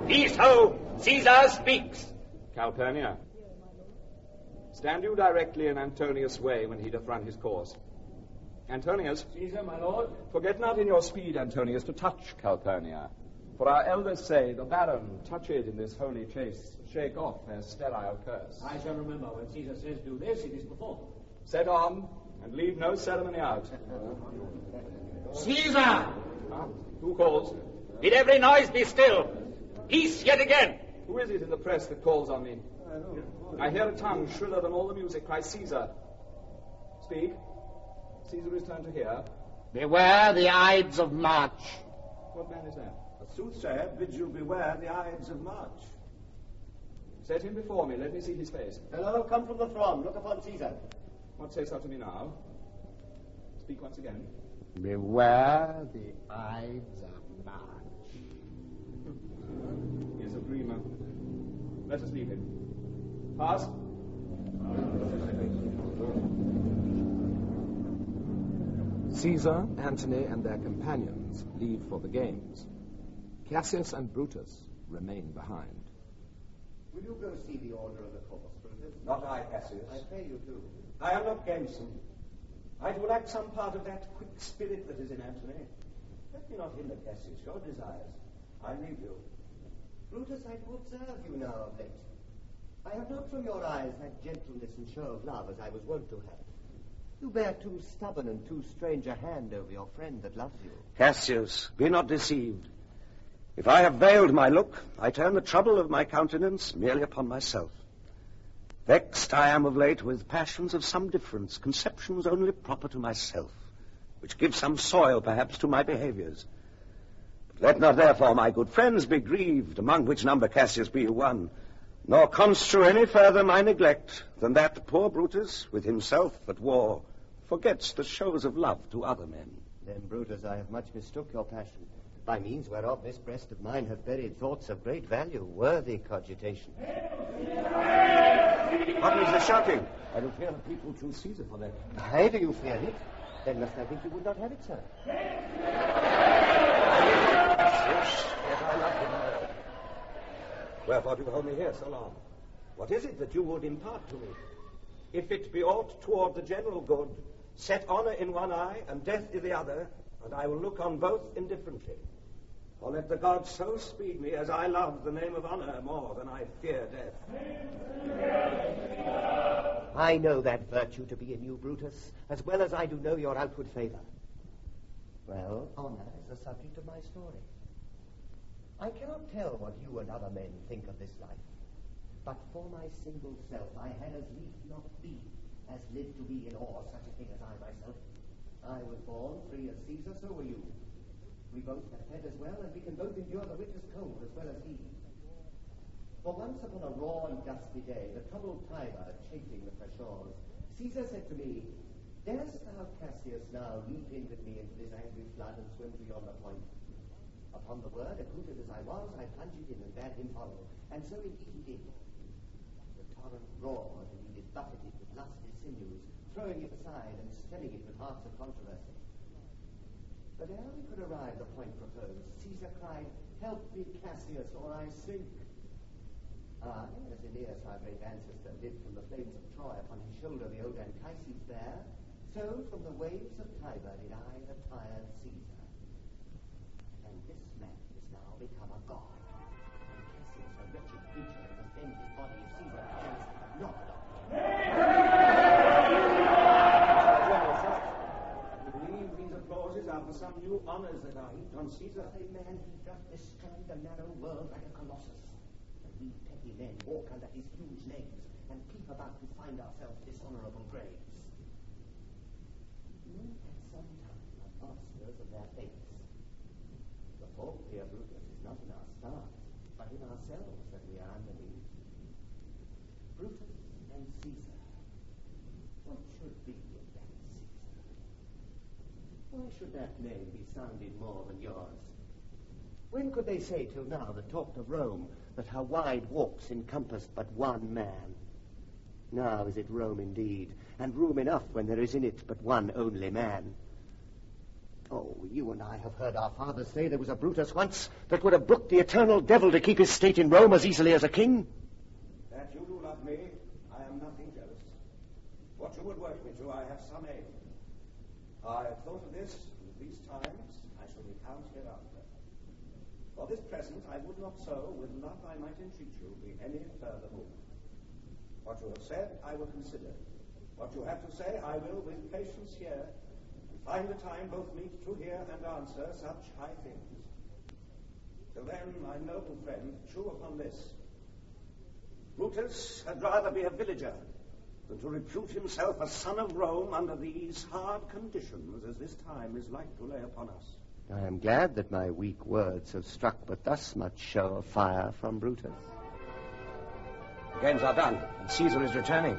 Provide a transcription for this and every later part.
Be so. Caesar speaks. Calpurnia, stand you directly in Antonius' way when he doth run his course. Antonius. Caesar, my lord. Forget not in your speed, Antonius, to touch Calpurnia. For our elders say, the barren, touch it in this holy chase, shake off their sterile curse. I shall remember when Caesar says do this, it is performed. Set on, and leave no ceremony out. Caesar! Who calls? Bid every noise be still. Peace yet again. Who is it in the press that calls on me? I hear a tongue shriller than all the music cry, Caesar. Speak. Caesar is turned to hear. Beware the Ides of March. What man is that? A soothsayer bids you beware the Ides of March. Set him before me. Let me see his face. Hello, come from the throng. Look upon Caesar. What sayest thou to me now? Speak once again. Beware the Ides of March. He is a dreamer. Let us leave him. Pass. Caesar, Antony, and their companions leave for the games. Cassius and Brutus remain behind. Will you go see the order of the course, Brutus? Not I, Cassius. I pray you to. I am not gamesome. I do lack some part of that quick spirit that is in Antony. Let me not hinder, Cassius, your desires. I leave you. Brutus, I do observe you now of late. I have not from your eyes that gentleness and show of love as I was wont to have. You bear too stubborn and too strange a hand over your friend that loves you. Cassius, be not deceived. If I have veiled my look, I turn the trouble of my countenance merely upon myself. Vexed I am of late with passions of some difference, conceptions only proper to myself, which give some soil, perhaps, to my behaviors. But let not therefore my good friends be grieved, among which number, Cassius, be you one, nor construe any further my neglect than that poor Brutus, with himself at war, forgets the shows of love to other men. Then, Brutus, I have much mistook your passion, by means whereof this breast of mine hath buried thoughts of great value, worthy cogitation. What is the shouting? I do fear the people choose Caesar for that. Why do you fear it? Then must I think you would not have it, sir? Yes, yet I love him. Wherefore do you hold me here so long? What is it that you would impart to me? If it be aught toward the general good, set honor in one eye and death in the other, and I will look on both indifferently. Or let the gods so speed me as I love the name of honor more than I fear death. I know that virtue to be in you, Brutus, as well as I do know your outward favor. Well, honor is the subject of my story. I cannot tell what you and other men think of this life, but for my single self I had as lief not be, as live to be in awe such a thing as I myself. I was born free as Caesar, so were you. We both have fed as well, and we can both endure the winter's cold as well as he. For once upon a raw and gusty day, the troubled Tiber chafing the fresh shores, Caesar said to me, "Darest thou, Cassius, now leap in with me into this angry flood and swim to yonder point?" Upon the word, accoutred as I was, I plunged in and bade him follow, and so indeed he did. The torrent roared, and he did buffet it with lusty sinews, throwing it aside and stemming it with hearts of controversy. But ere we could arrive the point proposed, Caesar cried, "Help me, Cassius, or I sink." I, as Aeneas, our great ancestor, lived from the flames of Troy upon his shoulder the old Anchises bear, so from the waves of Tiber did I the tired Caesar. And this man is now become a god, and Cassius a wretched creature to defend his body if Caesar perchance had not adopted him. Believe these applauses are for some new honors that are heaped on Caesar. A man he doth bestride the narrow world like a colossus, and we petty men walk under his huge legs and peep about to find ourselves dishonorable graves. Men at some time are masters of their fates. The fault, dear Brutus, is not in our stars, but in ourselves that we are underneath. Brutus and Caesar. What should be of that Caesar? Why should that name be sounded more than yours? When could they say till now that talked of Rome, that her wide walks encompassed but one man? Now is it Rome indeed, and room enough when there is in it but one only man. Oh, you and I have heard our fathers say there was a Brutus once that would have booked the eternal devil to keep his state in Rome as easily as a king. That you do love me, I am nothing jealous. What you would work me to, I have some aim. I have thought of this, and at these times I shall recount hereafter. For this present, I would not so, with love I might entreat you, be any further moved. What you have said, I will consider. What you have to say, I will with patience hear, and find the time both meet to hear and answer such high things. Till then, my noble friend, chew upon this. Brutus had rather be a villager than to repute himself a son of Rome under these hard conditions as this time is like to lay upon us. I am glad that my weak words have struck but thus much show of fire from Brutus. The games are done, and Caesar is returning.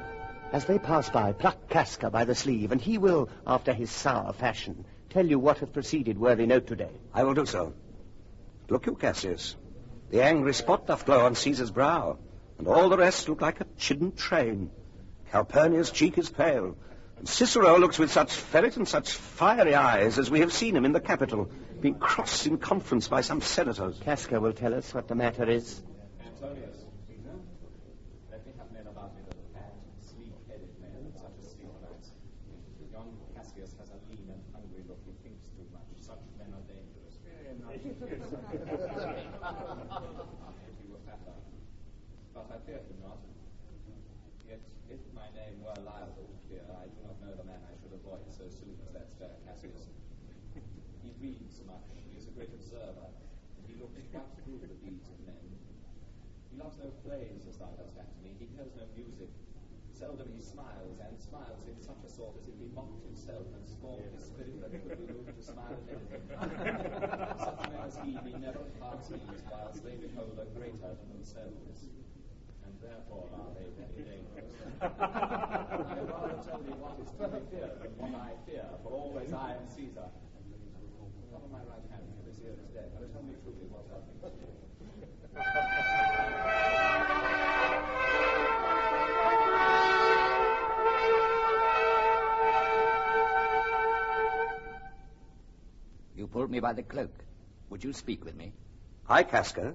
As they pass by, pluck Casca by the sleeve, and he will, after his sour fashion, tell you what hath preceded worthy note today. I will do so. Look you, Cassius, the angry spot doth glow on Caesar's brow, and all the rest look like a chidden train. Calpurnia's cheek is pale, and Cicero looks with such ferret and such fiery eyes as we have seen him in the Capitol, being crossed in conference by some senators. Casca will tell us what the matter is. Antonius, Caesar, let me have men about me that are fat, sleek-headed men, such as Theophilus. Young Cassius has a lean and hungry look. He thinks too much. Such men are dangerous. Very nice. If you were fatter. But I fear him not. Yet, if my name were liable to fear, I do not know the man I should avoid so soon as that fair Cassius. He reads much. He is a great observer. And he looks quite through the deeds of men. He loves no plays as thou dost, Antony. He hears no music. Seldom he smiles, and smiles in such a sort as if he mocked himself and scorned his spirit that he would be moved to smile at anything. Such men as he never pass ease whilst they behold a greater than themselves. And therefore are they very dangerous. I rather tell thee what is to be feared than what I fear, for always I am Caesar. Come on my right hand, for this ear is dead. Now tell me truly what thou thinkest. You pulled me by the cloak. Would you speak with me? Hi, Casca.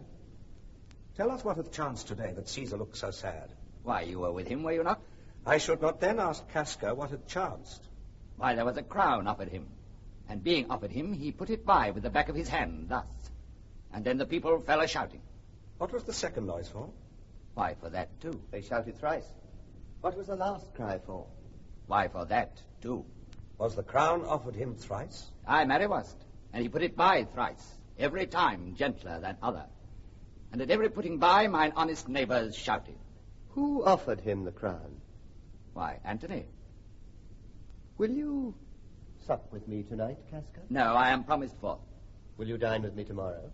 Tell us what hath chanced today that Caesar looks so sad. Why, you were with him, were you not? I should not then ask Casca what had chanced. Why, there was a crown offered him. And being offered him, he put it by with the back of his hand, thus. And then the people fell a-shouting. What was the second noise for? Why, for that, too. They shouted thrice. What was the last cry for? Why, for that, too. Was the crown offered him thrice? Aye, marry was't. And he put it by thrice, every time gentler than other. And at every putting by, mine honest neighbours shouted. Who offered him the crown? Why, Antony. Will you sup with me tonight, Casca? No, I am promised for. Will you dine with me tomorrow?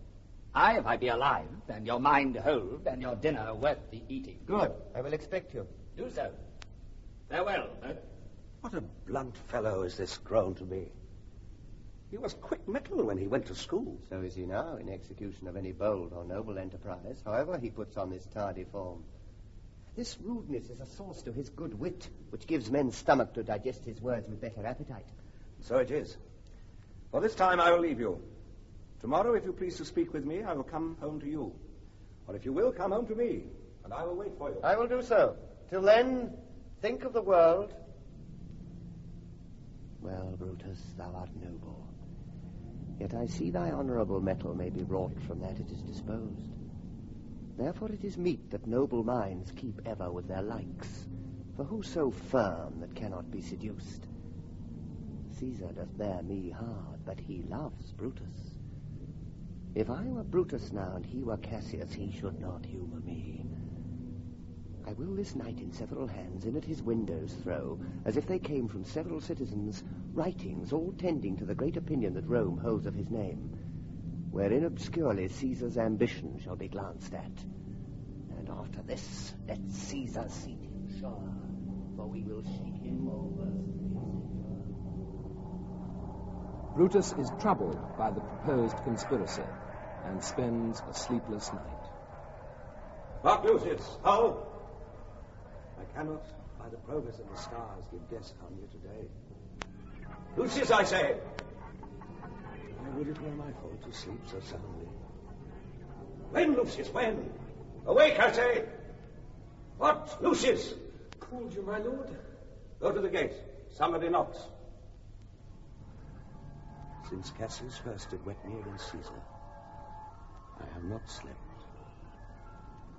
Aye, if I be alive, and your mind hold, and your dinner worth the eating. Good. I will expect you. Do so. Farewell, both. What a blunt fellow is this grown to be. He was quick mettle when he went to school. So is he now, in execution of any bold or noble enterprise, however he puts on this tardy form. This rudeness is a source to his good wit, which gives men stomach to digest his words with better appetite. So it is. For this time I will leave you. Tomorrow, if you please to speak with me, I will come home to you. Or if you will, come home to me, and I will wait for you. I will do so. Till then, think of the world. Well, Brutus, thou art noble. Yet I see thy honourable metal may be wrought from that it is disposed. Therefore it is meet that noble minds keep ever with their likes. For who so firm that cannot be seduced? Caesar doth bear me hard, but he loves Brutus. If I were Brutus now and he were Cassius, he should not humour me. I will this night in several hands in at his windows throw, as if they came from several citizens, writings all tending to the great opinion that Rome holds of his name, wherein obscurely Caesar's ambition shall be glanced at. And after this, let Caesar seat him sure, for we will shake him over. Brutus is troubled by the proposed conspiracy and spends a sleepless night. Mark Lucius, how? I cannot, by the progress of the stars, give guess how near today. Lucius, I say! would it were my fault to sleep so soundly. When, Lucius, when? Awake, I say! What, Lucius? Called you, my lord. Go to the gate. Somebody knocks. Since Cassius first did wet me against Caesar, I have not slept.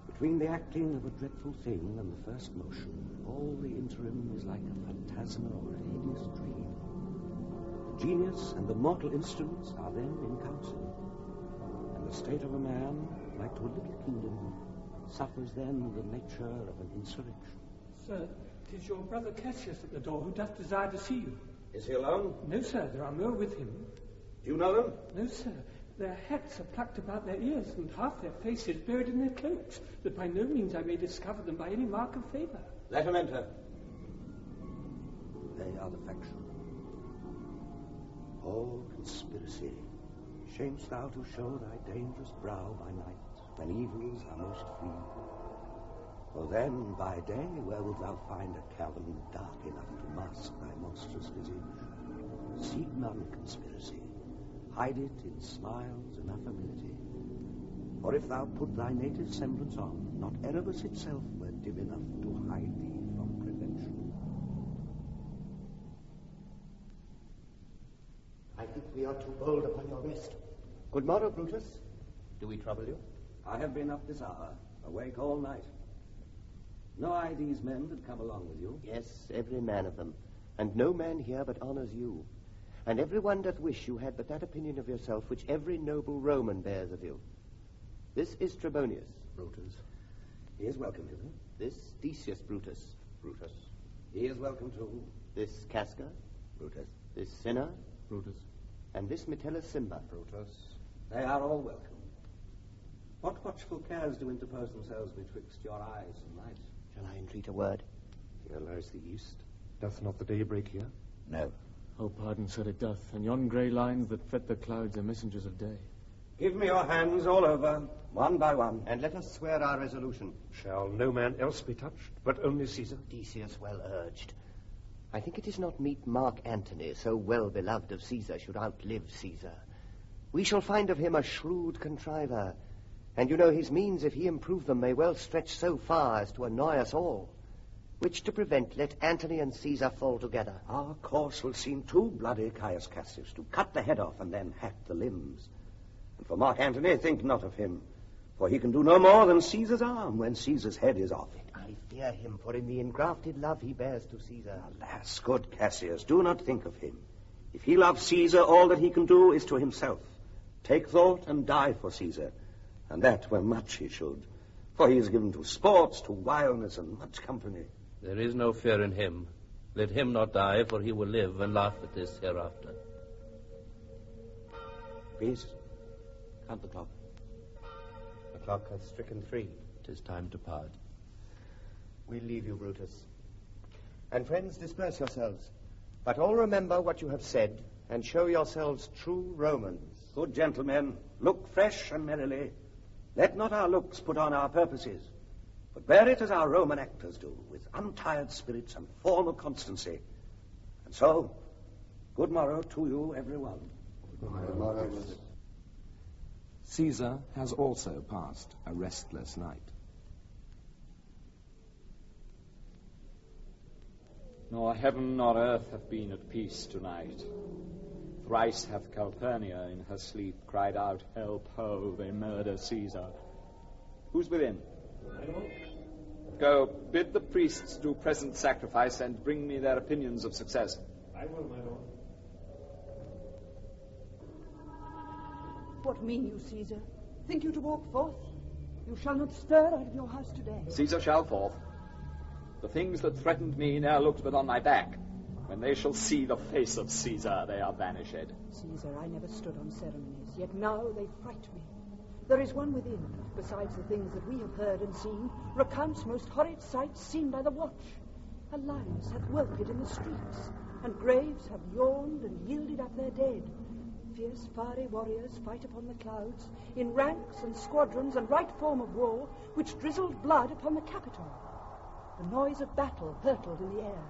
Between the acting of a dreadful thing and the first motion, all the interim is like a phantasma or a hideous dream. The genius and the mortal instruments are then in council, and the state of a man, like to a little kingdom, suffers then the nature of an insurrection. Sir, 'tis your brother Cassius at the door who doth desire to see you. Is he alone? No, sir, there are more with him. Do you know them? No, sir. Their hats are plucked about their ears, and half their faces buried in their cloaks, that by no means I may discover them by any mark of favour. Let him enter. They are the faction. O conspiracy, shamest thou to show thy dangerous brow by night, when evils are most free? For then, by day, where wilt thou find a cavern dark enough to mask thy monstrous visage? Seek none conspiracy. Hide it in smiles and affability. For if thou put thy native semblance on, not Erebus itself were dim enough to hide thee from prevention. I think we are too bold upon your rest. Good morrow, Brutus. Do we trouble you? I have been up this hour, awake all night. Know I these men that come along with you? Yes, every man of them. And no man here but honours you. And every one doth wish you had but that opinion of yourself which every noble Roman bears of you. This is Trebonius. Brutus. He is welcome hither. This Decius Brutus. Brutus. He is welcome too. This Casca. Brutus. This Cinna. Brutus. And this Metellus Simba. Brutus. They are all welcome. What watchful cares do interpose themselves betwixt your eyes and light? Shall I entreat a word? Here lies the east. Doth not the day break here? No. Oh, pardon, sir, it doth, and yon grey lines that fret the clouds are messengers of day. Give me your hands all over, one by one. And let us swear our resolution. Shall no man else be touched, but only Caesar? Decius well urged. I think it is not meet Mark Antony, so well beloved of Caesar, should outlive Caesar. We shall find of him a shrewd contriver, and you know his means, if he improve them, may well stretch so far as to annoy us all. Which to prevent, let Antony and Caesar fall together. Our course will seem too bloody, Caius Cassius, to cut the head off and then hack the limbs. And for Mark Antony, think not of him, for he can do no more than Caesar's arm when Caesar's head is off. I fear him, for in the engrafted love he bears to Caesar. Alas, good Cassius, do not think of him. If he loves Caesar, all that he can do is to himself. Take thought and die for Caesar, and that were much he should, for he is given to sports, to wildness, and much company. There is no fear in him. Let him not die, for he will live and laugh at this hereafter. Please, count the clock. The clock has stricken 3. 'Tis time to part. We leave you, Brutus. And friends, disperse yourselves. But all remember what you have said, and show yourselves true Romans. Good gentlemen, look fresh and merrily. Let not our looks put on our purposes, but bear it as our Roman actors do, with untired spirits and formal constancy. And so, good morrow to you, every one. Good morrow. Caesar has also passed a restless night. Nor heaven nor earth have been at peace tonight. Thrice hath Calpurnia in her sleep cried out, "Help, ho, they murder Caesar." Who's within? Go, bid the priests do present sacrifice and bring me their opinions of success. I will, my lord. What mean you, Caesar? Think you to walk forth? You shall not stir out of your house today. Caesar shall forth. The things that threatened me ne'er looked but on my back. When they shall see the face of Caesar, they are vanished. Caesar, I never stood on ceremonies, yet now they fright me. There is one within, besides the things that we have heard and seen, recounts most horrid sights seen by the watch. Alliance hath worked in the streets, and graves have yawned and yielded up their dead. Fierce fiery warriors fight upon the clouds, in ranks and squadrons and right form of war, which drizzled blood upon the Capitol. The noise of battle hurtled in the air.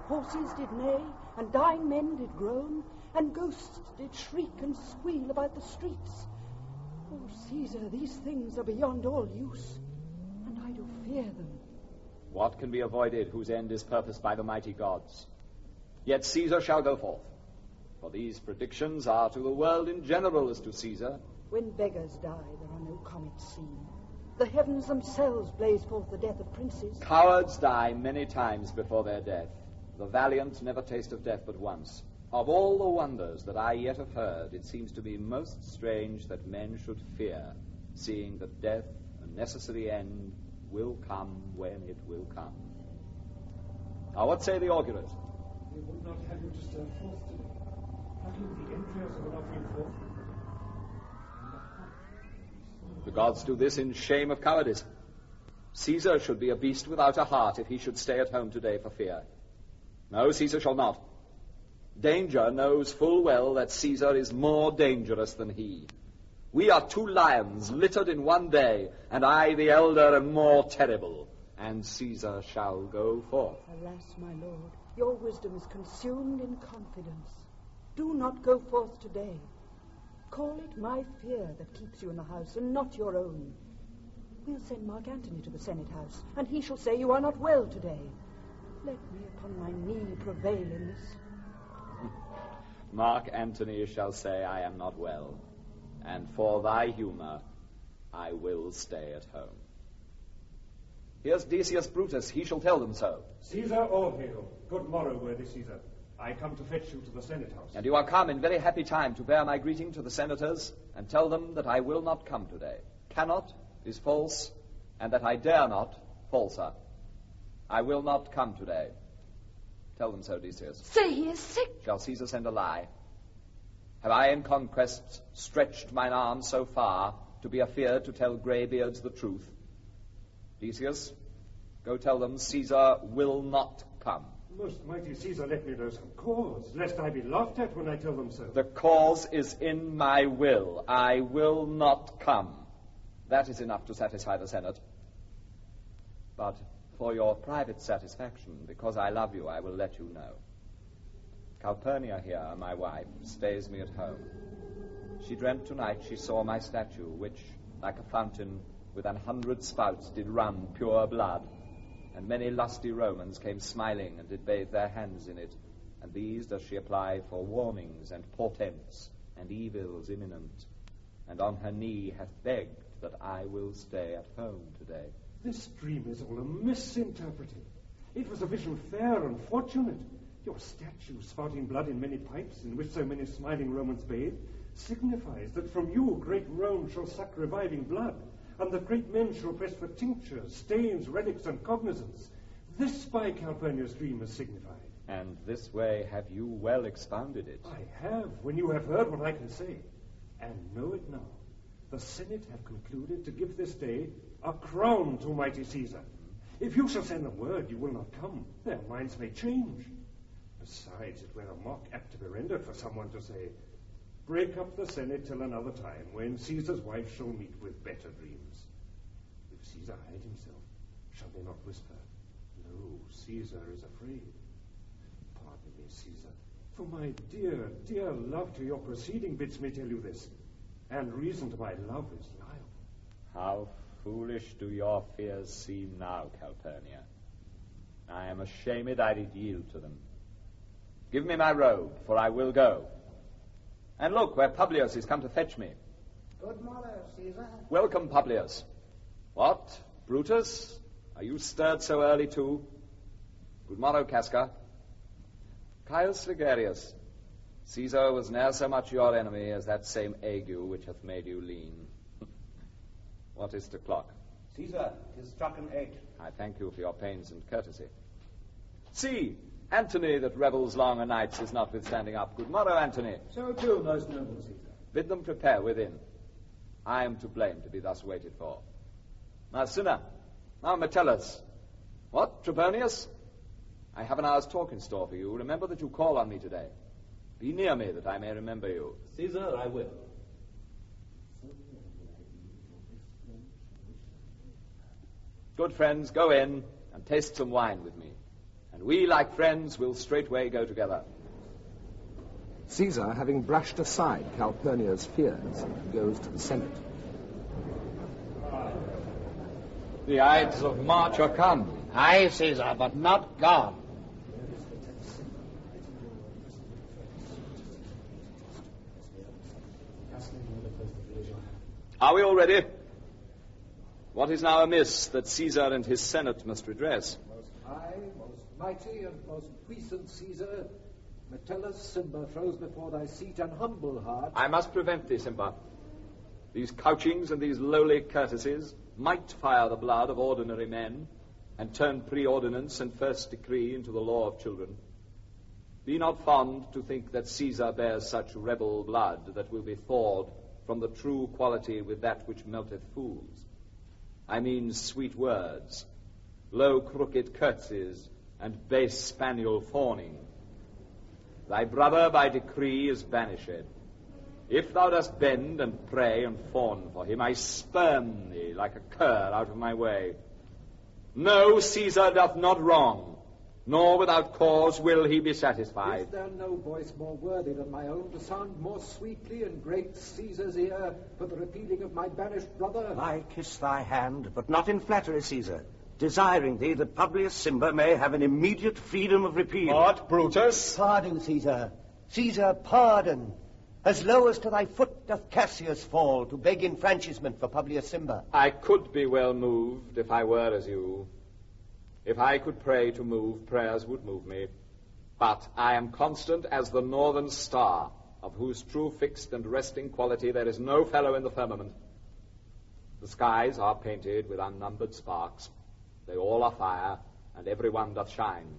Horses did neigh, and dying men did groan, and ghosts did shriek and squeal about the streets. Oh, Caesar, these things are beyond all use, and I do fear them. What can be avoided whose end is purposed by the mighty gods? Yet Caesar shall go forth, for these predictions are to the world in general as to Caesar. When beggars die, there are no comets seen. The heavens themselves blaze forth the death of princes. Cowards die many times before their death. The valiant never taste of death but once. Of all the wonders that I yet have heard, it seems to me most strange that men should fear, seeing that death, a necessary end, will come when it will come. Now, what say the augurers? They would not have you to stir forth today. Plucking the entrails of an offering forth. The gods do this in shame of cowardice. Caesar should be a beast without a heart if he should stay at home today for fear. No, Caesar shall not. Danger knows full well that Caesar is more dangerous than he. We are two lions littered in one day, and I, the elder, am more terrible, and Caesar shall go forth. Alas, my lord, your wisdom is consumed in confidence. Do not go forth today. Call it my fear that keeps you in the house, and not your own. We'll send Mark Antony to the Senate house, and he shall say you are not well today. Let me upon my knee prevail in this. Mark Antony shall say I am not well, and for thy humour I will stay at home. Here's Decius Brutus, he shall tell them so. Caesar, all hail. Good morrow, worthy Caesar. I come to fetch you to the Senate house. And you are come in very happy time to bear my greeting to the senators, and tell them that I will not come today. Cannot is false, and that I dare not, falser. I will not come today. Tell them so, Decius. Say he is sick. Shall Caesar send a lie? Have I in conquest stretched mine arm so far to be afeard to tell greybeards the truth? Decius, go tell them Caesar will not come. Most mighty Caesar, let me know some cause, lest I be laughed at when I tell them so. The cause is in my will. I will not come. That is enough to satisfy the Senate. But for your private satisfaction, because I love you, I will let you know. Calpurnia here, my wife, stays me at home. She dreamt tonight she saw my statue, which, like a fountain with 100 spouts, did run pure blood. And many lusty Romans came smiling and did bathe their hands in it. And these does she apply for warnings and portents and evils imminent. And on her knee hath begged that I will stay at home today. This dream is all a misinterpreting. It was a vision fair and fortunate. Your statue, spouting blood in many pipes, in which so many smiling Romans bathe, signifies that from you great Rome shall suck reviving blood, and that great men shall press for tinctures, stains, relics, and cognizance. This by Calpurnia's dream is signified. And this way have you well expounded it. I have, when you have heard what I can say. And know it now. The Senate have concluded to give this day a crown to mighty Caesar. If you shall send them word you will not come, their minds may change. Besides, it were a mock apt to be rendered for someone to say, break up the Senate till another time, when Caesar's wife shall meet with better dreams. If Caesar hide himself, shall they not whisper, no, Caesar is afraid? Pardon me, Caesar, for my dear, dear love to your proceeding bids me tell you this, and reason to my love is liable. How foolish do your fears seem now, Calpurnia. I am ashamed I did yield to them. Give me my robe, for I will go. And look, where Publius is come to fetch me. Good morrow, Caesar. Welcome, Publius. What, Brutus? Are you stirred so early, too? Good morrow, Casca. Caius Ligarius, Caesar was ne'er so much your enemy as that same ague which hath made you lean. What is the clock? Caesar, 'tis struck an 8. I thank you for your pains and courtesy. See, Antony that revels long o' nights is notwithstanding up. Good morrow, Antony. So too, most noble Caesar. Bid them prepare within. I am to blame to be thus waited for. Now, Cinna, now Metellus. What, Trebonius? I have an hour's talk in store for you. Remember that you call on me today. Be near me that I may remember you. Caesar, I will. Good friends, go in and taste some wine with me. and we, like friends, will straightway go together. Caesar, having brushed aside Calpurnia's fears, goes to the Senate. The Ides of March are come. Aye, Caesar, but not gone. Are we all ready? What is now amiss that Caesar and his Senate must redress? Most high, most mighty, and most puissant Caesar, Metellus Simba throws before thy seat an humble heart. I must prevent thee, Simba. These couchings and these lowly courtesies might fire the blood of ordinary men and turn preordinance and first decree into the law of children. Be not fond to think that Caesar bears such rebel blood that will be thawed from the true quality with that which melteth fools. I mean sweet words, low crooked curtsies, and base spaniel fawning. Thy brother by decree is banished. If thou dost bend and pray and fawn for him, I spurn thee like a cur out of my way. No, Caesar doth not wrong, nor without cause will he be satisfied. Is there no voice more worthy than my own to sound more sweetly in great Caesar's ear for the repealing of my banished brother? I kiss thy hand, but not in flattery, Caesar, desiring thee that Publius Simba may have an immediate freedom of repeal. What, Brutus? Pardon, Caesar. Caesar, pardon. As low as to thy foot doth Cassius fall to beg enfranchisement for Publius Simba. I could be well moved if I were as you. If I could pray to move, prayers would move me. But I am constant as the northern star, of whose true fixed and resting quality there is no fellow in the firmament. The skies are painted with unnumbered sparks. They all are fire, and every one doth shine.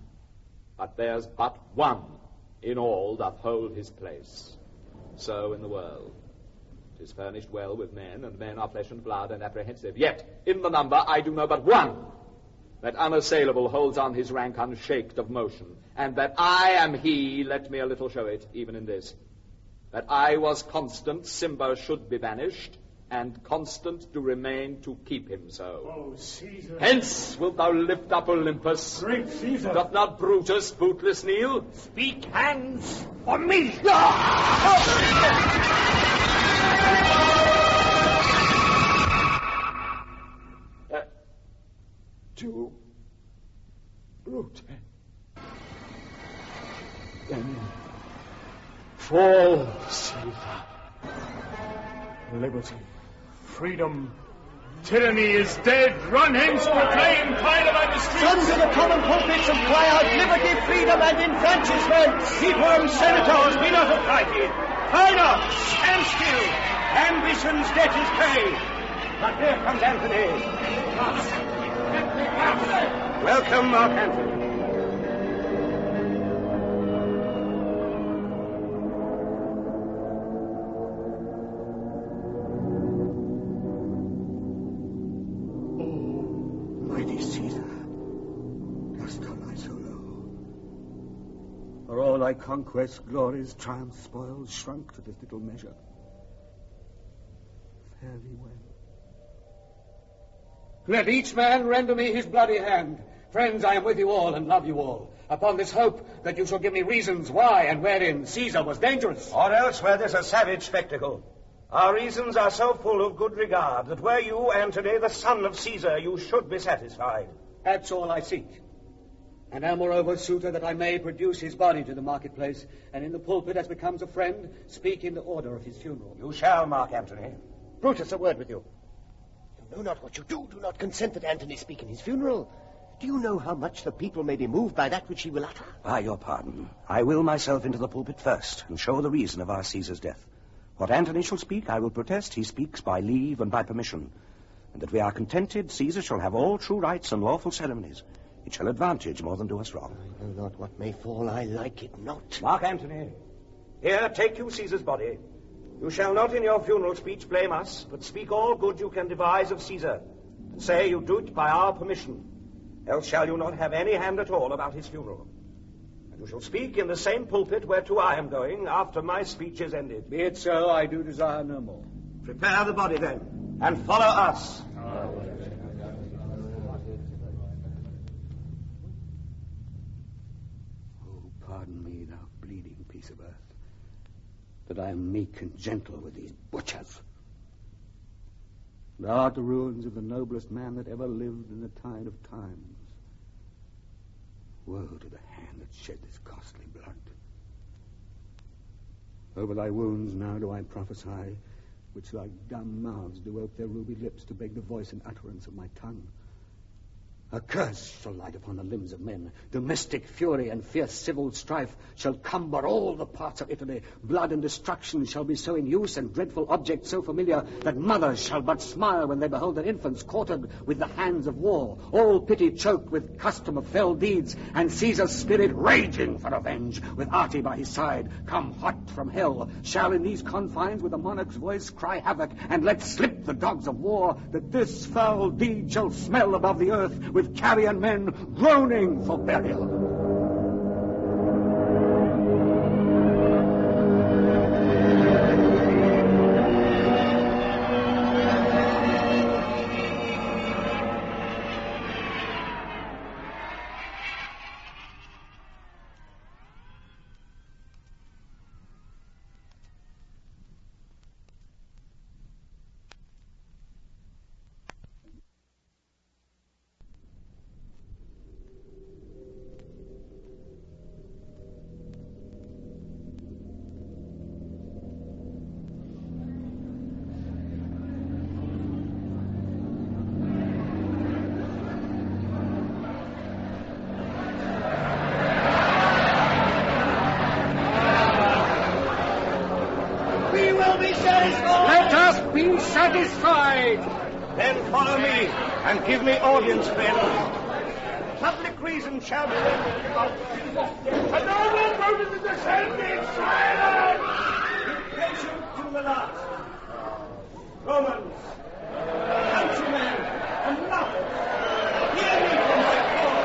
But there's but one in all doth hold his place. So in the world. 'Tis furnished well with men, and men are flesh and blood and apprehensive. Yet, in the number, I do know but one, that unassailable holds on his rank unshaked of motion, and that I am he, let me a little show it, even in this, that I was constant, Simba should be banished, and constant to remain to keep him so. Oh, Caesar. Hence wilt thou lift up Olympus. Great Caesar. Doth not Brutus bootless kneel? Speak hands for me! To Brute. Then fall, Caesar. Liberty, freedom, tyranny is dead. Run hence, proclaim, cry by the streets. Sons of the common pulpits and cry out liberty, freedom, and enfranchisement. People, senators, be not affrighted. Cry not, stand still. Ambition's debt is paid. But there comes Antony. Welcome, Mark Antony. Mighty Caesar, dost thou lie so low? Are all thy conquests, glories, triumphs, spoils shrunk to this little measure? Fare thee well. Let each man render me his bloody hand. Friends, I am with you all and love you all, upon this hope that you shall give me reasons why and wherein Caesar was dangerous. Or else where there's a savage spectacle. Our reasons are so full of good regard that were you, Antony, the son of Caesar, you should be satisfied. That's all I seek. And am moreover suitor that I may produce his body to the marketplace, and in the pulpit, as becomes a friend, speak in the order of his funeral. You shall, Mark Antony. Brutus, a word with you. You know not what you do. Do not consent that Antony speak in his funeral. Do you know how much the people may be moved by that which he will utter? By your pardon, I will myself into the pulpit first, and show the reason of our Caesar's death. What Antony shall speak, I will protest he speaks by leave and by permission, and that we are contented Caesar shall have all true rights and lawful ceremonies. It shall advantage more than do us wrong. I know not what may fall, I like it not. Mark Antony, here, take you Caesar's body. You shall not in your funeral speech blame us, but speak all good you can devise of Caesar, and say you do it by our permission. Else shall you not have any hand at all about his funeral. And you shall speak in the same pulpit whereto I am going after my speech is ended. Be it so, I do desire no more. Prepare the body then, and follow us. Pardon me, thou bleeding piece of earth, that I am meek and gentle with these butchers. Thou art the ruins of the noblest man that ever lived in the tide of times. Woe to the hand that shed this costly blood. Over thy wounds now do I prophesy, which like dumb mouths do ope their ruby lips to beg the voice and utterance of my tongue. A curse shall light upon the limbs of men. Domestic fury and fierce civil strife shall cumber all the parts of Italy. Blood and destruction shall be so in use, and dreadful objects so familiar, that mothers shall but smile when they behold their infants quartered with the hands of war, all pity choked with custom of fell deeds, and Caesar's spirit raging for revenge, with Arti by his side, come hot from hell, shall in these confines with the monarch's voice cry havoc, and let slip the dogs of war, that this foul deed shall smell above the earth, with carrion men groaning for burial. Satisfied! Then follow me and give me audience, friends. Public reason shall be rendered about Jesus' death. And no one voted to descend in silence! Be patient to the last. Romans, countrymen, and lovers, hear me from my call,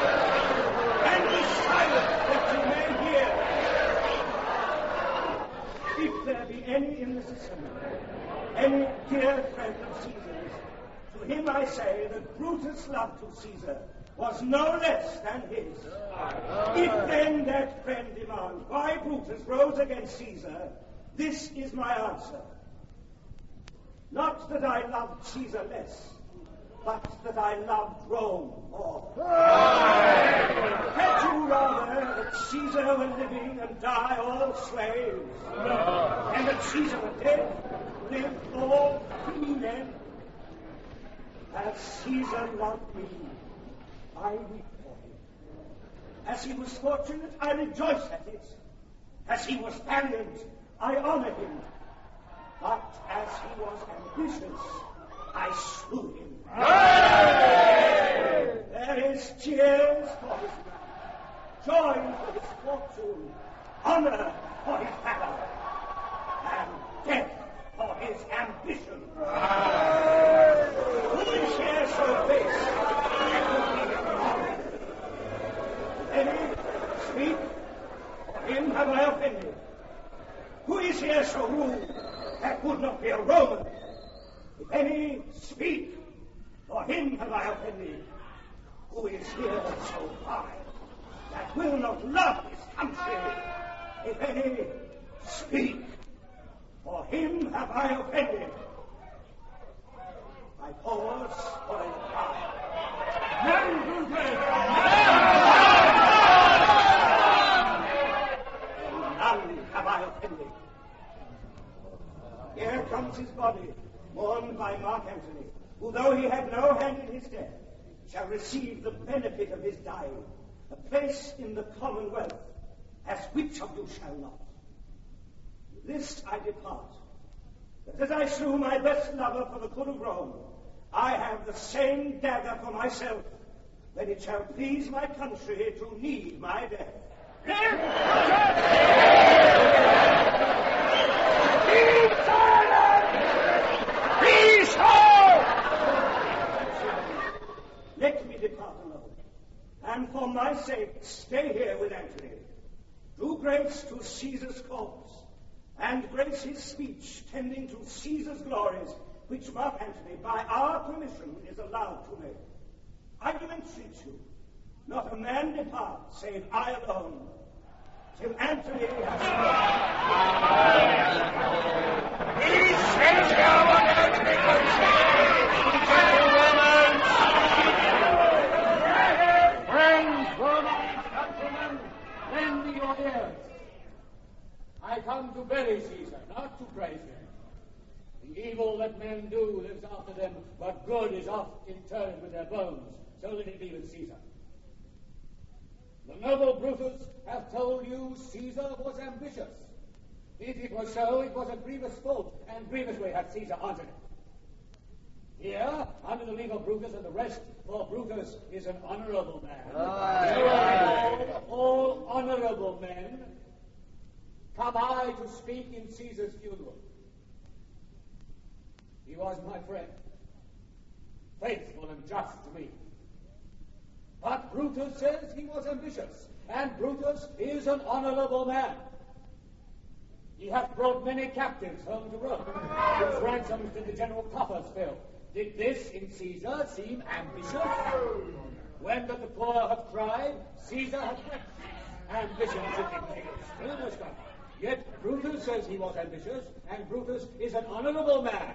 and be silent that you may hear. If there be any in this assembly, any dear friend of Caesar's, to him I say that Brutus' love to Caesar was no less than his. If then that friend demand why Brutus rose against Caesar, this is my answer. Not that I loved Caesar less, but that I loved Rome more. Had you rather that Caesar were living and die all slaves, and that Caesar were dead, live all free men? As Caesar loved me, I weep for him. As he was fortunate, I rejoice at it. As he was valiant, I honor him. But as he was ambitious, I slew him. There is tears for his life, joy for his fortune, honor for his valor, and death for his ambition. Who is here so base that would be honored? Any speak, for him have I offended. Who is here so rude that would not be a Roman? If any speak, for him have I offended. Who is here so vile that will not love his country? If any speak, for him have I offended. I pause for a cry. None have I offended. Here comes his body, mourned by Mark Antony, who, though he had no hand in his death, shall receive the benefit of his dying, a place in the commonwealth, as which of you shall not? With this I depart, that as I slew my best lover for the good of Rome, I have the same dagger for myself, when it shall please my country to need my death. Be silent! Be so! Let me depart alone, and for my sake stay here with Antony. Do grace to Caesar's corpse, and grace his speech tending to Caesar's glories, which Mark Antony, by our permission, is allowed to make. I do entreat you, not a man depart, save I alone. till Antony has He says here what Antony could say. Gentlewomen, Friends, Romans, countrymen, lend me your ears. I come to bury Caesar, not to praise him. The evil that men do lives after them, but good is oft interred with their bones. So let it be with Caesar. The noble Brutus hath told you Caesar was ambitious. If it was so, it was a grievous fault, and grievously hath Caesar answered it. Here, under the leave of Brutus and the rest, for Brutus is an honorable man. All honorable men, come I to speak in Caesar's funeral. He was my friend, faithful and just to me. But Brutus says he was ambitious, and Brutus is an honorable man. He hath brought many captives home to Rome, whose ransoms did the general coffers fill. Did this in Caesar seem ambitious? When that the poor have cried, Caesar hath wept. Ambition should be made still no stuff. Yet Brutus says he was ambitious, and Brutus is an honorable man.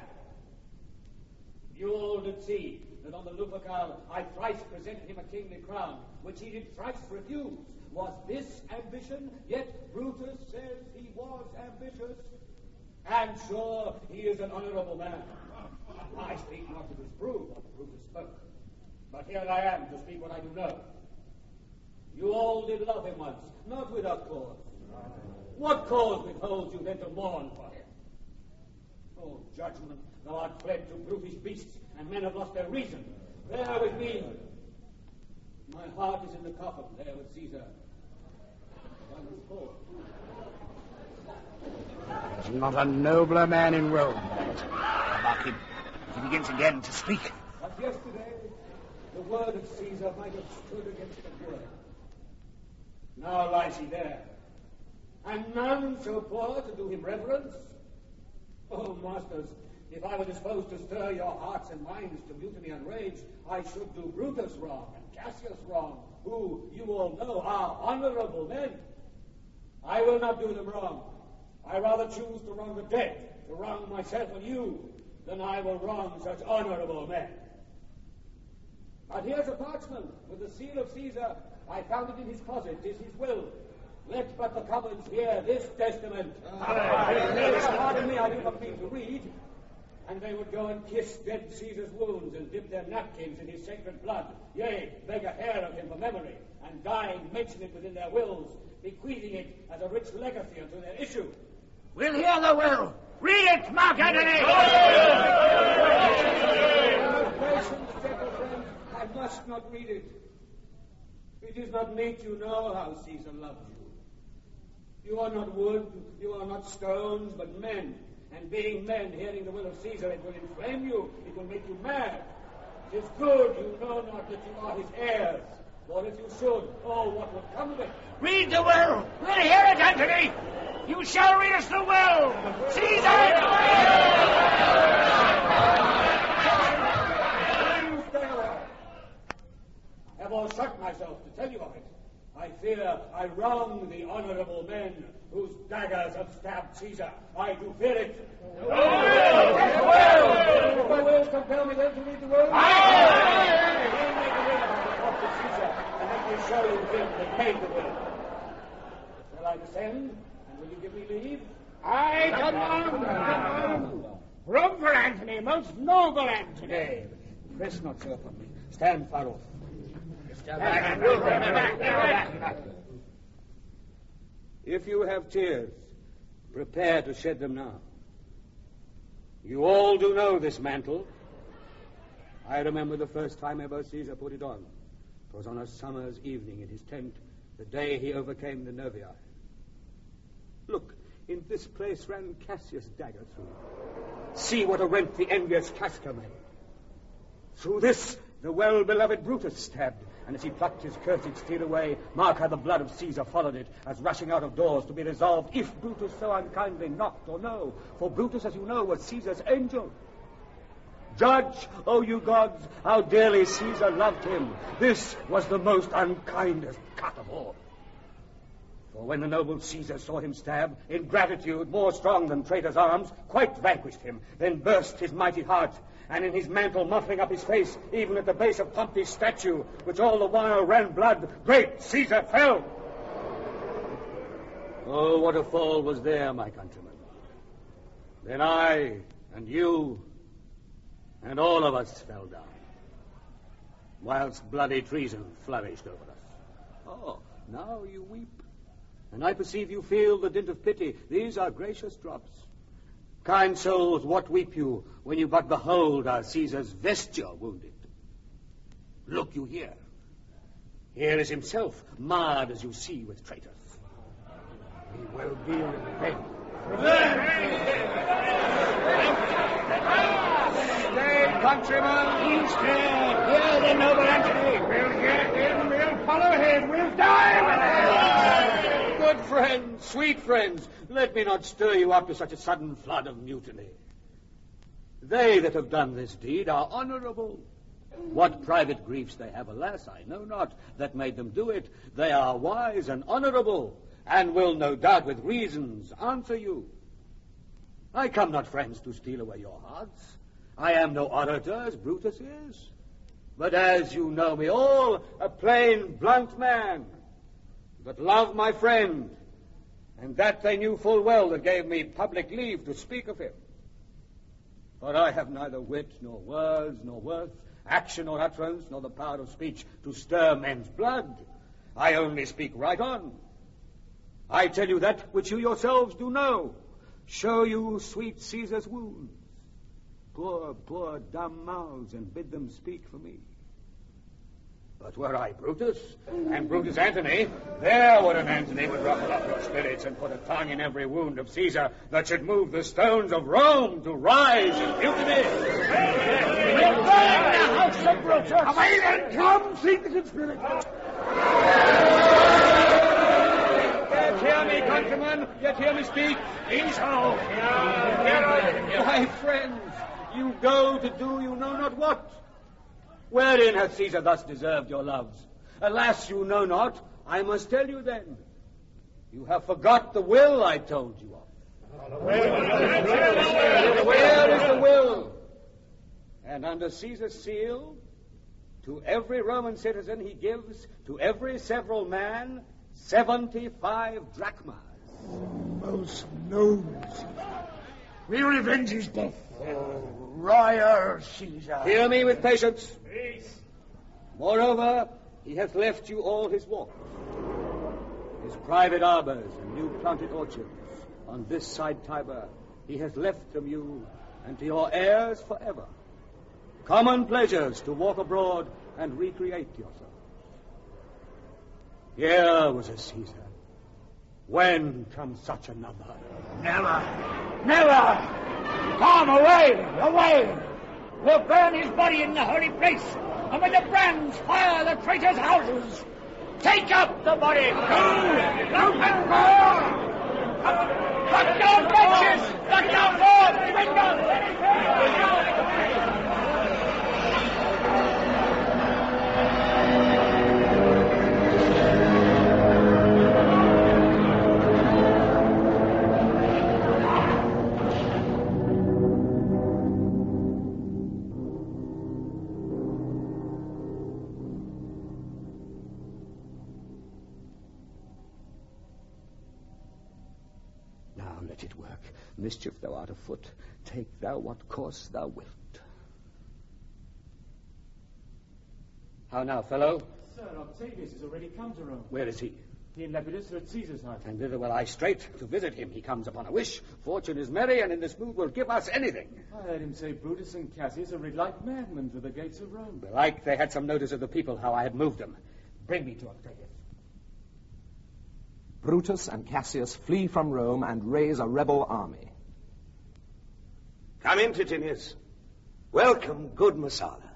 You all did see that on the Lupercal I thrice presented him a kingly crown, which he did thrice refuse. Was this ambition? Yet Brutus says he was ambitious. And sure, he is an honorable man. I speak not to disprove what Brutus spoke, but here I am to speak what I do know. You all did love him once, not without cause. What cause withholds you then to mourn for him? Oh, judgment, thou art fled to brutish beasts, and men have lost their reason. Bear with me. My heart is in the coffin, there with Caesar. There's not a nobler man in Rome. Mark him. He begins again to speak. But yesterday, the word of Caesar might have stood against the word. Now lies he there, and none so poor to do him reverence. Oh, masters, if I were disposed to stir your hearts and minds to mutiny and rage, I should do Brutus wrong and Cassius wrong, who, you all know, are honorable men. I will not do them wrong. I rather choose to wrong the dead, to wrong myself and you, than I will wrong such honorable men. But here's a parchment with the seal of Caesar. I found it in his closet. 'Tis his will. Let but the commons hear this testament. Pardon me, I do not mean to read. And they would go and kiss dead Caesar's wounds and dip their napkins in his sacred blood. Yea, beg a hair of him for memory, and dying mention it within their wills, bequeathing it as a rich legacy unto their issue. We'll hear the will. Read it, Mark Antony! Patience, gentle friends, I must not read it. It is not meet you know how Caesar loved you. You are not wood, you are not stones, but men. And being men, hearing the will of Caesar, it will inflame you, it will make you mad. It is good you know not that you are his heirs. For if you should, oh, what would come of it? Read the will! We'll hear it, Antony! You shall read us the will! Caesar! Stay away. I have all shut myself to tell you of it. I fear I wrong the honorable men whose daggers have stabbed Caesar. I do fear it. If my will compel me then to read the will, and let me show him that made the will. Shall I descend, and will you give me leave? I command! Room for Antony, most noble Antony! Press not so upon me. Stand far off. If you have tears, prepare to shed them now. You all do know this mantle. I remember the first time ever Caesar put it on. It was on a summer's evening in his tent, the day he overcame the Nervii. Look, in this place ran Cassius' dagger through. See what a rent the envious Casca made. Through this, the well-beloved Brutus stabbed, and as he plucked his cursed steel away, mark how the blood of Caesar followed it, as rushing out of doors to be resolved if Brutus so unkindly knocked or no. For Brutus, as you know, was Caesar's angel. Judge, O you gods, how dearly Caesar loved him. This was the most unkindest cut of all. For when the noble Caesar saw him stab, ingratitude, more strong than traitor's arms, quite vanquished him, then burst his mighty heart, and in his mantle muffling up his face, even at the base of Pompey's statue, which all the while ran blood, great Caesar fell. Oh, what a fall was there, my countrymen. Then I, and you, and all of us fell down, whilst bloody treason flourished over us. Oh, now you weep. And I perceive you feel the dint of pity. These are gracious drops. Kind souls, what weep you when you but behold our Caesar's vesture wounded? Look you here. Here is himself, marred as you see with traitors. He will deal in vain. Stay, countrymen! Stay! Hear the noble Antony! We'll get him, we'll follow him, we'll die with him! Good friends, sweet friends, let me not stir you up to such a sudden flood of mutiny. They that have done this deed are honorable. What private griefs they have, alas, I know not, that made them do it. They are wise and honorable, and will no doubt with reasons answer you. I come not, friends, to steal away your hearts. I am no orator, as Brutus is, but as you know me all, a plain, blunt man. But love my friend, and that they knew full well that gave me public leave to speak of him. For I have neither wit, nor words, nor worth, action or utterance, nor the power of speech to stir men's blood. I only speak right on. I tell you that which you yourselves do know. Show you sweet Caesar's wounds. Poor dumb mouths, and bid them speak for me. But were I Brutus, and Brutus Antony, there would an Antony would ruffle up your spirits and put a tongue in every wound of Caesar that should move the stones of Rome to rise in mutiny. We'll burn the house of Brutus! Away then, come, seek the conspirator! Yet hear me, countrymen, yet hear me speak. Be so. My friends, you go to do you know not what. Wherein hath Caesar thus deserved your loves? Alas, you know not. I must tell you then. You have forgot the will I told you of. Where is the will? And under Caesar's seal, to every Roman citizen he gives, to every several man, 75 drachmas. Most noble Caesar. We'll revenge his death. Royal Caesar. Hear me with patience. Peace. Moreover, he hath left you all his walks, his private arbors and new planted orchards. On this side Tiber, he hath left them you and to your heirs forever. Common pleasures to walk abroad and recreate yourselves. Here was a Caesar. When comes such another? Never. Never. Come, away! We'll burn his body in the holy place, and with the brands fire the traitors' houses. Take up the body! Go and burn! Cut down benches! Cut down doors! Windows! Let it work. Mischief thou art afoot. Take thou what course thou wilt. How now, fellow? Sir, Octavius has already come to Rome. Where is he? He and Lepidus are at Caesar's hut. And thither will I straight to visit him. He comes upon a wish. Fortune is merry, and in this mood will give us anything. I heard him say Brutus and Cassius are rid like madmen through the gates of Rome. Belike they had some notice of the people, how I had moved them. Bring me to Octavius. Brutus and Cassius flee from Rome and raise a rebel army. Come in, Titinius. Welcome, good Messala.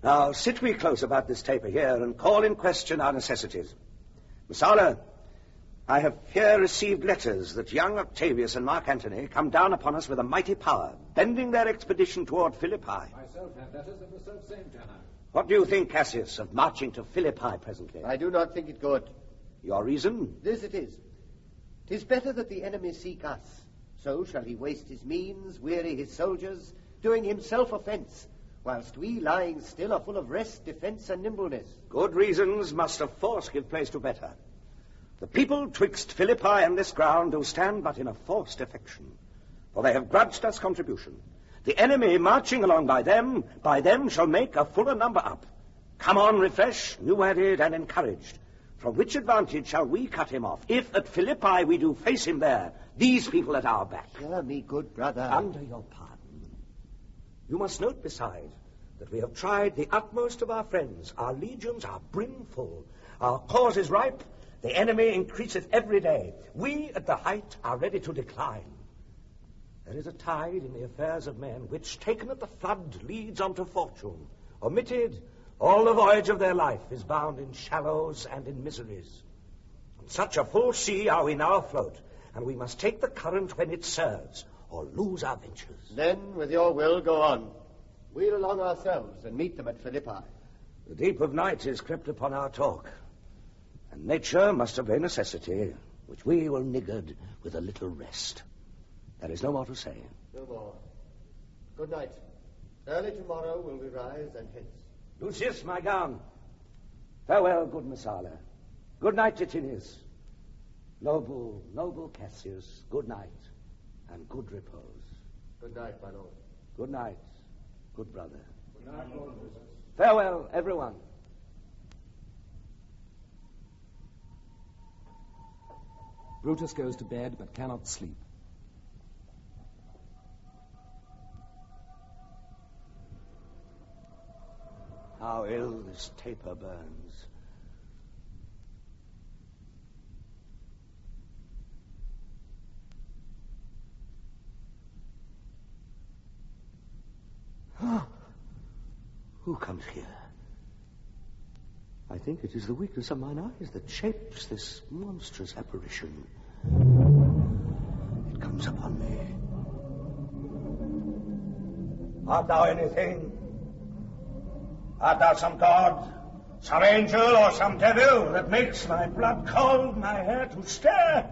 Now, sit we close about this taper here and call in question our necessities. Messala, I have here received letters that young Octavius and Mark Antony come down upon us with a mighty power, bending their expedition toward Philippi. Myself had letters of the self-same tenor. What do you think, Cassius, of marching to Philippi presently? I do not think it good. Your reason? This it is. 'Tis better that the enemy seek us. So shall he waste his means, weary his soldiers, doing himself offence, whilst we, lying still, are full of rest, defence, and nimbleness. Good reasons must of force give place to better. The people twixt Philippi and this ground do stand but in a forced affection, for they have grudged us contribution. The enemy marching along by them shall make a fuller number up. Come on, refreshed, new-added, and encouraged. From which advantage shall we cut him off, if at Philippi we do face him there, these people at our back? Hear me, good brother. Under your pardon. You must note, beside, that we have tried the utmost of our friends. Our legions are brimful. Our cause is ripe. The enemy increaseth every day. We, at the height, are ready to decline. There is a tide in the affairs of men, which, taken at the flood, leads on to fortune. Omitted, all the voyage of their life is bound in shallows and in miseries. On such a full sea are we now afloat, and we must take the current when it serves, or lose our ventures. Then, with your will, go on. We'll along ourselves and meet them at Philippi. The deep of night is crept upon our talk, and nature must obey necessity, which we will niggard with a little rest. There is no more to say. No more. Good night. Early tomorrow will we rise and hence. Lucius, my gown. Farewell, good Messala. Good night, Titinius. Noble, noble Cassius, good night, and good repose. Good night, my lord. Good night, good brother. Good night, Lord. Farewell, everyone. Brutus goes to bed but cannot sleep. How ill this taper burns. Who comes here? I think it is the weakness of mine eyes that shapes this monstrous apparition. It comes upon me. Art thou anything? Art thou some god, some angel, or some devil that makes my blood cold, my hair to stare?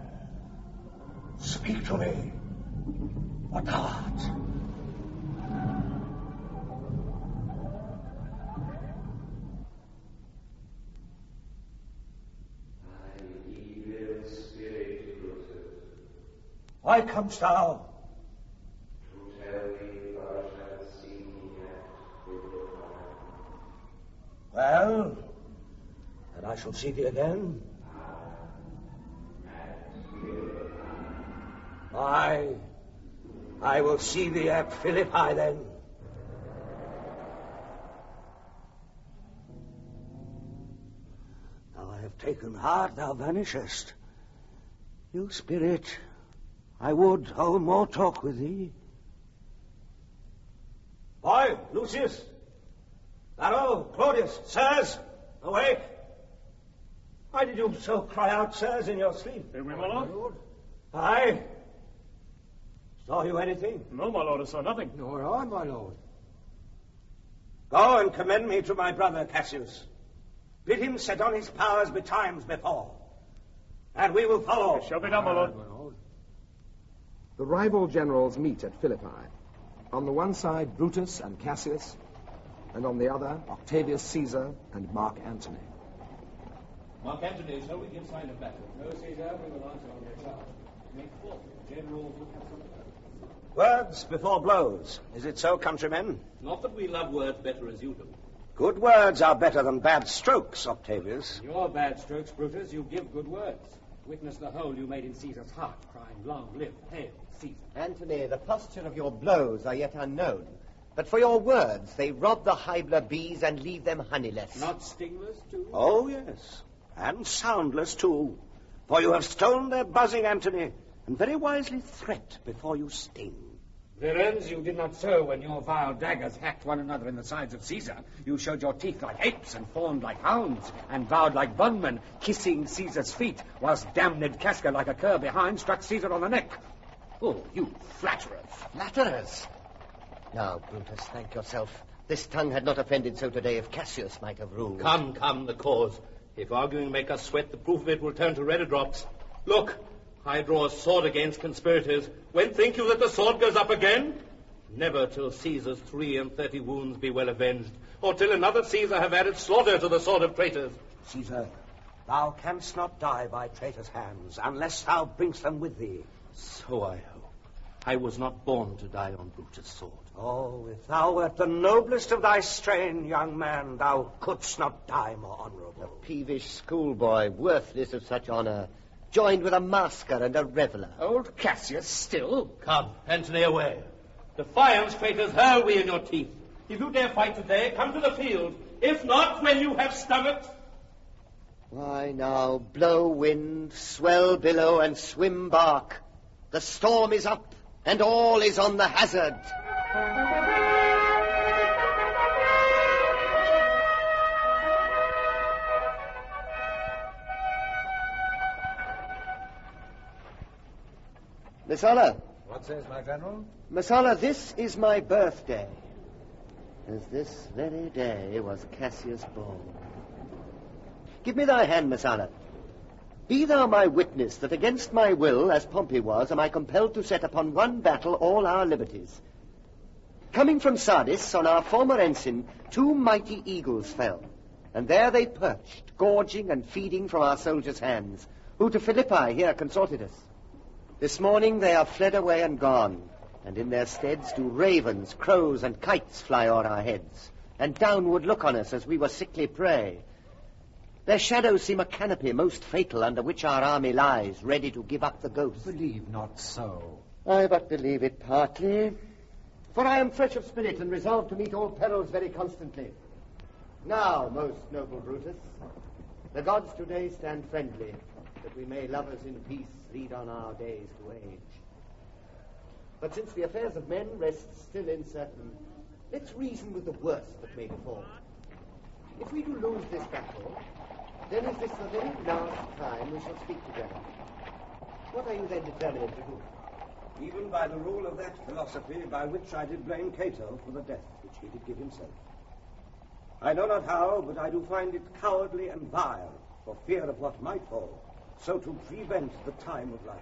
Speak to me. What thou art. Why comest thou? To tell thee thou shalt see me at Philippi. Well, then I shall see thee again. I will see thee at Philippi then. Now I have taken heart, thou vanishest. You spirit, I would hold more talk with thee. Boy, Lucius, Varro, Claudius, sirs, awake. Why did you so cry out, sirs, in your sleep? Did we, my lord? Aye. Saw you anything? No, my lord, I saw nothing. Nor I, my lord. Go and commend me to my brother Cassius. Bid him set on his powers betimes before, and we will follow. It shall be done, my lord. The rival generals meet at Philippi. On the one side, Brutus and Cassius, and on the other, Octavius Caesar and Mark Antony. Mark Antony, shall we give sign of battle? No, Caesar, we will answer on your charge. Make forth. The generals will have some Words before blows. Is it so, countrymen? Not that we love words better as you do. Good words are better than bad strokes, Octavius. Your bad strokes, Brutus, you give good words. Witness the hole you made in Caesar's heart, crying, "Long live, hail, Caesar." Antony, the posture of your blows are yet unknown. But for your words, they rob the hibbler bees and leave them honeyless. Not stingless, too? Oh, yes. And soundless, too. For you have stolen their buzzing, Antony, and very wisely threat before you sting. Villains, you did not sow when your vile daggers hacked one another in the sides of Caesar. You showed your teeth like apes and fawned like hounds and vowed like bondmen, kissing Caesar's feet, whilst damned Casca like a cur behind struck Caesar on the neck. Oh, you flatterers. Flatterers? Now, Brutus, thank yourself. This tongue had not offended so today if Cassius might have ruled. Come, the cause. If arguing make us sweat, the proof of it will turn to redder drops. Look, I draw a sword against conspirators. When think you that the sword goes up again? Never till Caesar's 33 wounds be well avenged, or till another Caesar have added slaughter to the sword of traitors. Caesar, thou canst not die by traitors' hands, unless thou bringst them with thee. So I hope. I was not born to die on Brutus' sword. Oh, if thou wert the noblest of thy strain, young man, thou couldst not die more honourable. A peevish schoolboy, worthless of such honour, joined with a masker and a reveller. Old Cassius still? Come, Antony, away. Defiance, traitors, hurl we in your teeth. If you dare fight today, come to the field. If not, when you have stomachs. Why now, blow wind, swell billow, and swim bark. The storm is up, and all is on the hazard. Messala. What says my general? Messala, this is my birthday, as this very day was Cassius born. Give me thy hand, Messala. Be thou my witness that against my will, as Pompey was, am I compelled to set upon one battle all our liberties. Coming from Sardis, on our former ensign, 2 mighty eagles fell, and there they perched, gorging and feeding from our soldiers' hands, who to Philippi here consorted us. This morning they are fled away and gone, and in their steads do ravens, crows, and kites fly o'er our heads, and downward look on us as we were sickly prey. Their shadows seem a canopy most fatal, under which our army lies, ready to give up the ghost. Believe not so. I but believe it partly, for I am fresh of spirit and resolved to meet all perils very constantly. Now, most noble Brutus, the gods today stand friendly, that we may, lovers in peace, lead on our days to age. But since the affairs of men rest still uncertain, let's reason with the worst that may befall. If we do lose this battle, then is this the very last time we shall speak together. What are you then determined to do? Even by the rule of that philosophy by which I did blame Cato for the death which he did give himself. I know not how, but I do find it cowardly and vile, for fear of what might fall, so to prevent the time of life,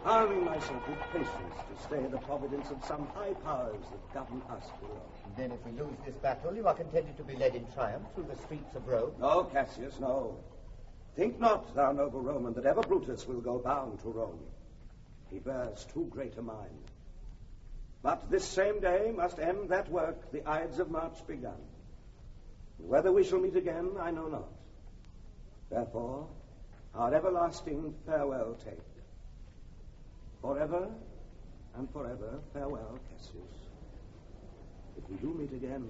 arming myself with patience to stay the providence of some high powers that govern us below. Then if we lose this battle, you are contented to be led in triumph through the streets of Rome? No, Cassius, no. Think not, thou noble Roman, that ever Brutus will go bound to Rome. He bears too great a mind. But this same day must end that work the Ides of March begun. Whether we shall meet again, I know not. Therefore, our everlasting farewell take. Forever and forever, farewell, Cassius. If we do meet again,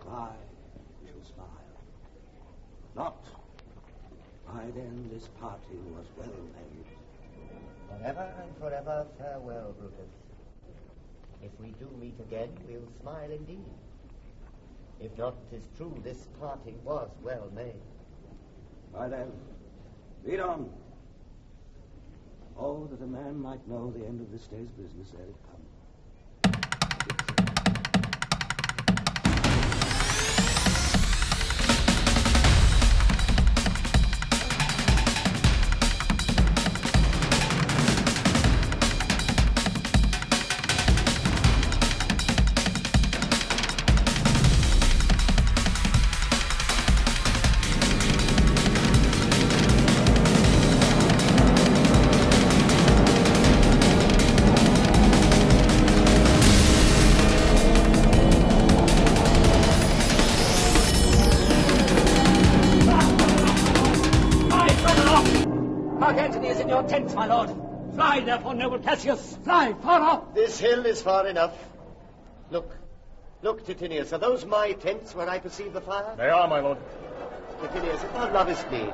why, we shall smile. Not, why then this parting was well made. Forever and forever, farewell, Brutus. If we do meet again, we'll smile indeed. If not, 'tis true, this parting was well made. Why then, lead on. Oh, that a man might know the end of this day's business ere it comes. Antony is in your tents, my lord. Fly, therefore, noble Cassius. Fly, far up. This hill is far enough. Look, Titinius, are those my tents where I perceive the fire? They are, my lord. Titinius, if thou lovest me,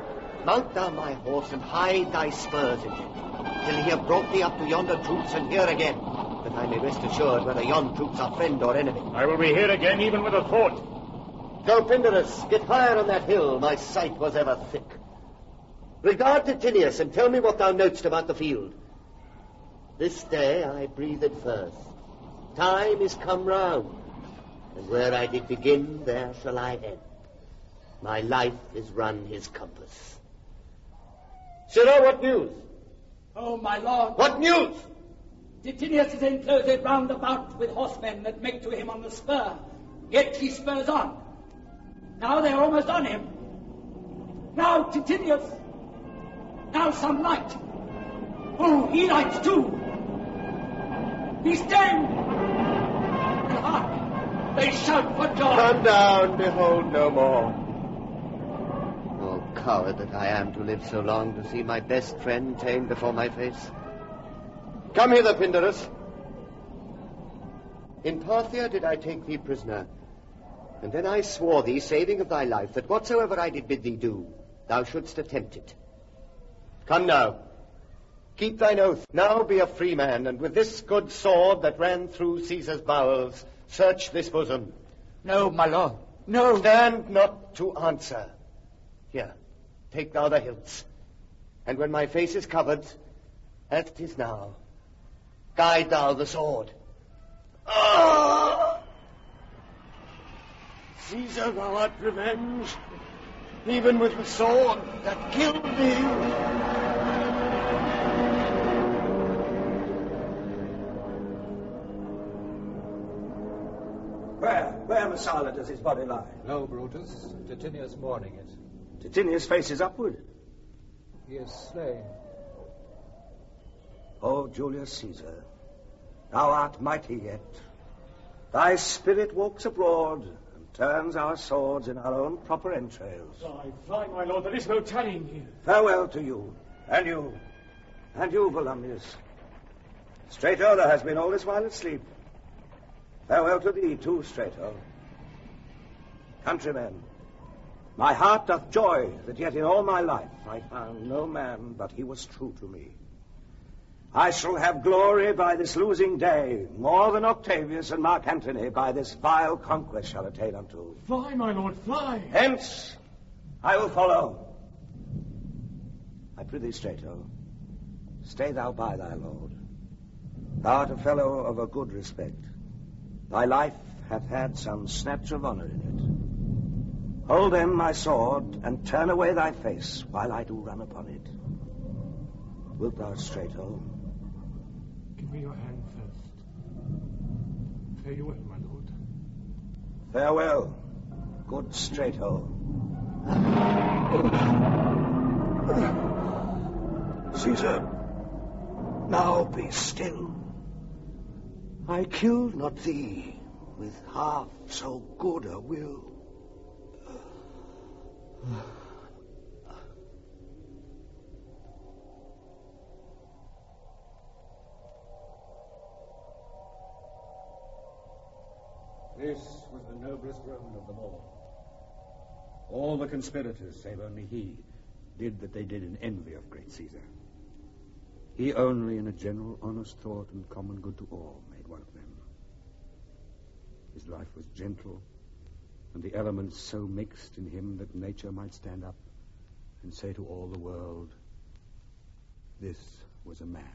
mount thou my horse and hide thy spurs in it, till he have brought thee up to yonder troops and here again, that I may rest assured whether yon troops are friend or enemy. I will be here again, even with a thought. Go, Pindarus, get fire on that hill. My sight was ever thick. Regard Titinius, and tell me what thou knowest about the field. This day I breathed first. Time is come round, and where I did begin, there shall I end. My life is run his compass. Sirrah, what news? Oh, my lord. What news? Titinius is enclosed round about with horsemen that make to him on the spur. Yet he spurs on. Now they are almost on him. Now Titinius. Now some light. Oh, he lights too. He's staring. And hark, they shout for joy. Come down, behold no more. Oh, coward that I am to live so long to see my best friend ta'en before my face. Come hither, Pindarus. In Parthia did I take thee prisoner, and then I swore thee, saving of thy life, that whatsoever I did bid thee do, thou shouldst attempt it. Come now. Keep thine oath. Now be a free man, and with this good sword that ran through Caesar's bowels, search this bosom. No, my lord. No. Stand not to answer. Here, take thou the hilts. And when my face is covered, as 'tis now, guide thou the sword. Caesar, thou art revenged, even with the sword that killed thee. Where, Messala, does his body lie? No, Brutus. Titinius mourning it. Titinius faces upward. He is slain. O Julius Caesar, thou art mighty yet. Thy spirit walks abroad and turns our swords in our own proper entrails. Fly, my lord, there is no tarrying here. Farewell to you, and you, Volumnius. Strato, thou hast been all this while asleep. Farewell to thee, too, Strato. Countrymen, my heart doth joy that yet in all my life I found no man but he was true to me. I shall have glory by this losing day, more than Octavius and Mark Antony by this vile conquest shall attain unto. Fly, my lord, fly. Hence, I will follow. I prithee, Strato, stay thou by thy lord. Thou art a fellow of a good respect. Thy life hath had some snatch of honour in it. Hold then my sword, and turn away thy face, while I do run upon it. Wilt thou, Strato? Give me your hand first. Fare you well, my lord. Farewell, good Strato. Caesar, now be still. I killed not thee with half so good a will. This was the noblest Roman of them all. All the conspirators, save only he, did that they did in envy of great Caesar. He only, in a general honest thought and common good to all, made one of them. His life was gentle, and the elements so mixed in him that nature might stand up and say to all the world, this was a man.